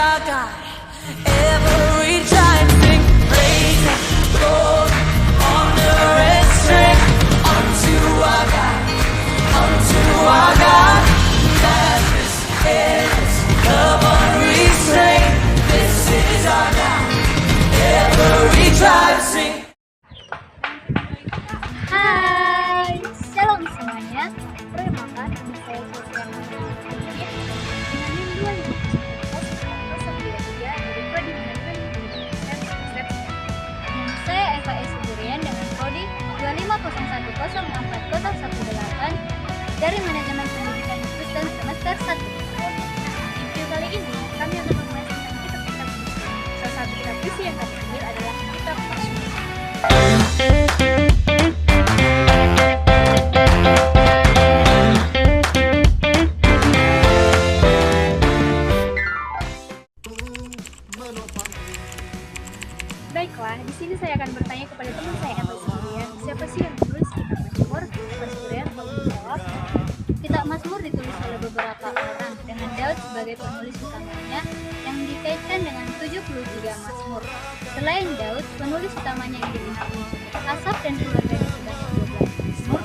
our God. Every giant thing, praise and glory, honor and strength unto our God, unto our God. Matchless, endless, love unrestrained. This is our God. Every tribe sing. Hai, shalom semuanya. Perkenalkan, saya Sosiana Dengan NIM 2019-093 dari Prodi Manajemen Pendidikan semester 1. Dan saya Eva S. Siburian dengan Prodi 2510418 dari Manajemen Pendidikan Kristen semester 1. Di video kali ini, kami akan membahas tentang kitab-kitab puisi. Salah satu kitab puisi yang kami ambil adalah kitab Mazmur. Baiklah, di sini saya akan bertanya kepada teman saya Eva Siburian, siapa sih yang menulis kitab Mazmur? Mas Siburian kalau menjawab, kitab Mazmur ditulis oleh beberapa orang dengan Daud sebagai penulis utamanya yang dikaitkan dengan 73 Mazmur. Selain Daud, penulis utamanya yang dikenal Asaf dan keluarganya sebanyak 12 Mazmur.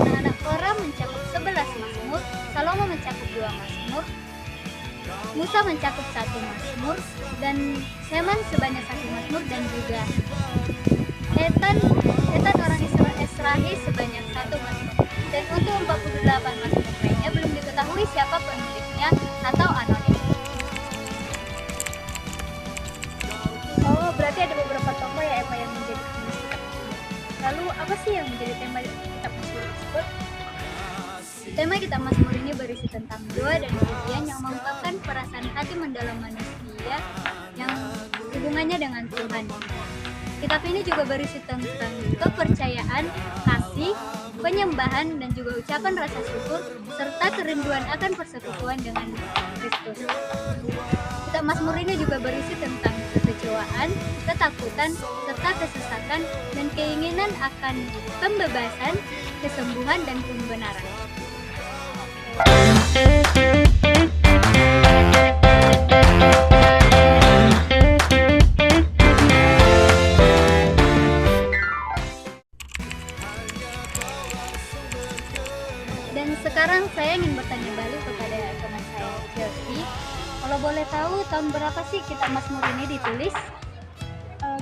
Anak-anak Korah mencakup 11 Mazmur, Salomo mencakup 2 Mazmur, Musa mencakup 1 Mazmur, dan Heman sebanyak 1 Mazmur, dan juga Etan orang Israel sebanyak 1 Mazmur. Dan untuk 48 Mazmur lainnya belum diketahui siapa penulisnya atau anonim. Oh, berarti ada beberapa tokoh ya Eva yang menjadi penulis kitab Mazmur. Lalu apa sih yang menjadi tema kitab Mazmur tersebut? Tema kitab Mazmur ini berisi tentang doa dan pujian yang mengungkapkan perasaan hati mendalam manusia yang hubungannya dengan Tuhan. Kitab ini juga berisi tentang kepercayaan, kasih, penyembahan, dan juga ucapan rasa syukur, serta kerinduan akan persekutuan dengan Kristus. Kitab Mazmur ini juga berisi tentang kekecewaan, ketakutan, serta kesesatan, dan keinginan akan pembebasan, kesembuhan, dan pembenaran. Dan sekarang saya ingin bertanya balik kepada teman saya, Chelsea. Kalau boleh tahu, tahun berapa sih kitab Mazmur ini ditulis?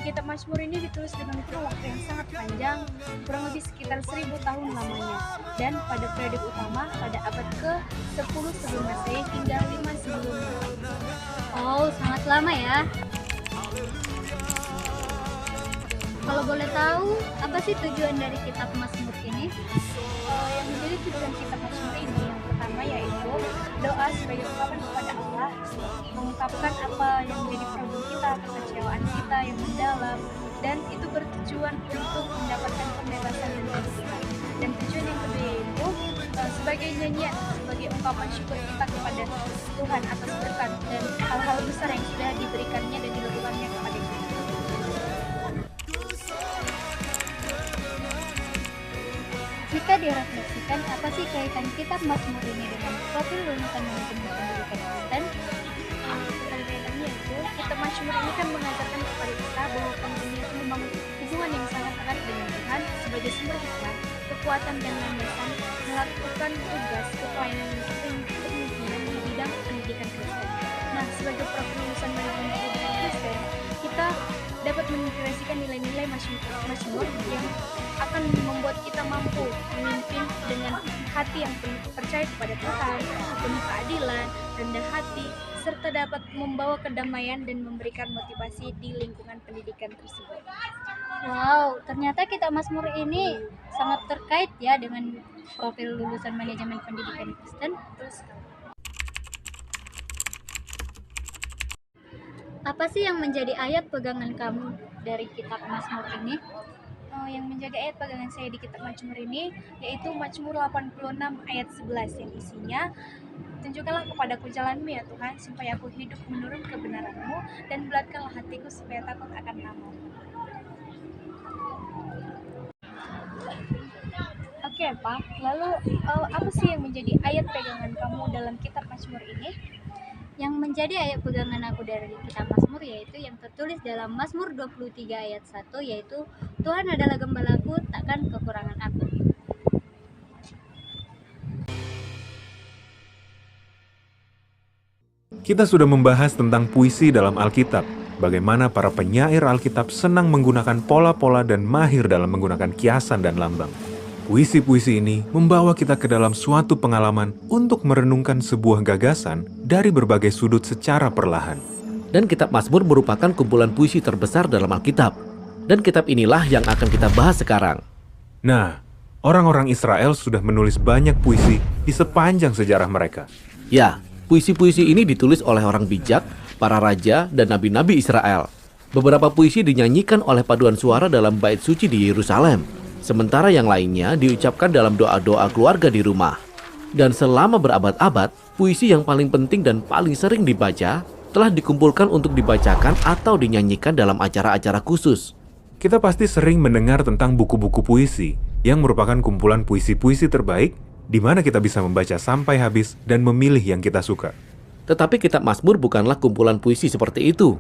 Kitab Mazmur ini ditulis dengan kurun waktu yang sangat panjang, kurang lebih sekitar 1000 tahun lamanya, dan pada periode utama pada abad ke-10 sebelum Masehi hingga 5 sebelum Masehi. Oh, sangat lama ya. Kalau boleh tahu, apa sih tujuan dari kitab Mazmur ini? Yang menjadi tujuan kitab Mazmur ini yang pertama yaitu doa sebagai ungkapan kepada Allah, mengungkapkan apa yang menjadi problem kita, kekecewaan kita yang mendalam, dan itu bertujuan untuk mendapatkan pembebasan dan kesembuhan. Dan tujuan yang kedua yaitu sebagai nyanyian, sebagai ungkapan syukur kita kepada Tuhan atas berkat dan hal-hal besar yang sudah diberikannya dan dilakukannya kepada kita. Jika direfleksikan, apa sih kaitan kitab Mazmur ini dengan profil lulusan manajemen pendidikan Kristen? Kaitannya itu, kitab Mazmur ini kan mengajarkan kepada kita bahwa penghuni itu membangun hubungan yang sangat erat dengan Tuhan sebagai sumber hikmat, kekuatan, dan landasan melakukan tugas kepelainan kepemimpinan di bidang pendidikan Kristen. Nah, sebagai profil lulusan manajemen pendidikan Kristen, kita dapat mengintegrasikan nilai-nilai Mazmur yang akan membuat kita mampu memimpin dengan hati yang penuh percaya kepada Tuhan, penuh keadilan, rendah hati, serta dapat membawa kedamaian dan memberikan motivasi di lingkungan pendidikan tersebut. Wow, ternyata kitab Mazmur ini sangat terkait ya dengan profil lulusan manajemen pendidikan Kristen. Apa sih yang menjadi ayat pegangan kamu dari kitab Mazmur ini? Yang menjadi ayat pegangan saya di kitab Mazmur ini yaitu Mazmur 86 ayat 11 yang isinya, tunjukkanlah kepadaku jalanmu ya Tuhan, supaya aku hidup menurut kebenaranmu, dan bulatkanlah hatiku supaya takut akan namamu. Oke Pak, lalu apa sih yang menjadi ayat pegangan kamu dalam kitab Mazmur ini? Yang menjadi ayat pegangan aku dari kitab Mazmur yaitu yang tertulis dalam Mazmur 23 ayat 1, yaitu Tuhan adalah gembalaku, takkan kekurangan aku. Kita sudah membahas tentang puisi dalam Alkitab, bagaimana para penyair Alkitab senang menggunakan pola-pola dan mahir dalam menggunakan kiasan dan lambang. Puisi-puisi ini membawa kita ke dalam suatu pengalaman untuk merenungkan sebuah gagasan dari berbagai sudut secara perlahan. Dan kitab Mazmur merupakan kumpulan puisi terbesar dalam Alkitab. Dan kitab inilah yang akan kita bahas sekarang. Nah, orang-orang Israel sudah menulis banyak puisi di sepanjang sejarah mereka. Ya, puisi-puisi ini ditulis oleh orang bijak, para raja, dan nabi-nabi Israel. Beberapa puisi dinyanyikan oleh paduan suara dalam bait suci di Yerusalem. Sementara yang lainnya diucapkan dalam doa-doa keluarga di rumah. Dan selama berabad-abad, puisi yang paling penting dan paling sering dibaca telah dikumpulkan untuk dibacakan atau dinyanyikan dalam acara-acara khusus. Kita pasti sering mendengar tentang buku-buku puisi yang merupakan kumpulan puisi-puisi terbaik di mana kita bisa membaca sampai habis dan memilih yang kita suka. Tetapi kitab Mazmur bukanlah kumpulan puisi seperti itu.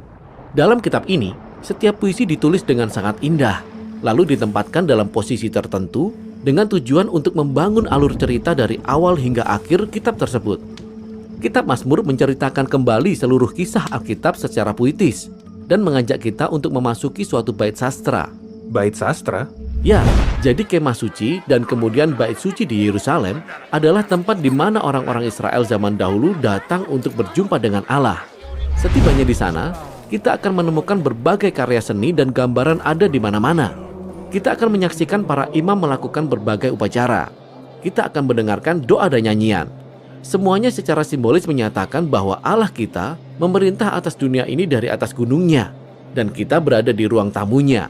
Dalam kitab ini, setiap puisi ditulis dengan sangat indah, lalu ditempatkan dalam posisi tertentu dengan tujuan untuk membangun alur cerita dari awal hingga akhir kitab tersebut. Kitab Mazmur menceritakan kembali seluruh kisah Alkitab secara puitis dan mengajak kita untuk memasuki suatu bait sastra. Bait sastra? Ya, jadi kemah suci dan kemudian bait suci di Yerusalem adalah tempat di mana orang-orang Israel zaman dahulu datang untuk berjumpa dengan Allah. Setibanya di sana, kita akan menemukan berbagai karya seni dan gambaran ada di mana-mana. Kita akan menyaksikan para imam melakukan berbagai upacara. Kita akan mendengarkan doa dan nyanyian. Semuanya secara simbolis menyatakan bahwa Allah kita memerintah atas dunia ini dari atas gunungnya, dan kita berada di ruang tamunya.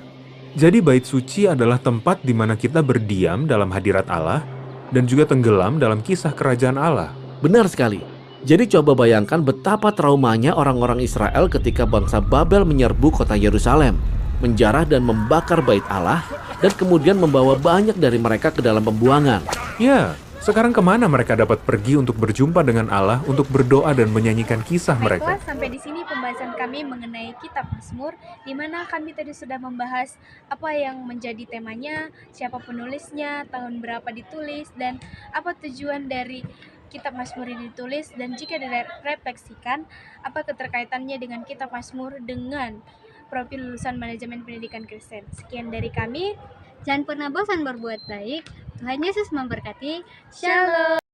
Jadi bait suci adalah tempat di mana kita berdiam dalam hadirat Allah dan juga tenggelam dalam kisah kerajaan Allah. Benar sekali. Jadi coba bayangkan betapa traumanya orang-orang Israel ketika bangsa Babel menyerbu kota Yerusalem, menjarah dan membakar bait Allah, dan kemudian membawa banyak dari mereka ke dalam pembuangan. Ya, sekarang kemana mereka dapat pergi untuk berjumpa dengan Allah, untuk berdoa dan menyanyikan kisah mereka? Baiklah, sampai di sini pembahasan kami mengenai kitab Mazmur, di mana kami tadi sudah membahas apa yang menjadi temanya, siapa penulisnya, tahun berapa ditulis, dan apa tujuan dari kitab Mazmur ini ditulis, dan jika direfleksikan, apa keterkaitannya dengan kitab Mazmur dengan profil lulusan manajemen pendidikan Kristen. Sekian dari kami. Jangan pernah bosan berbuat baik. Tuhan Yesus memberkati. Shalom.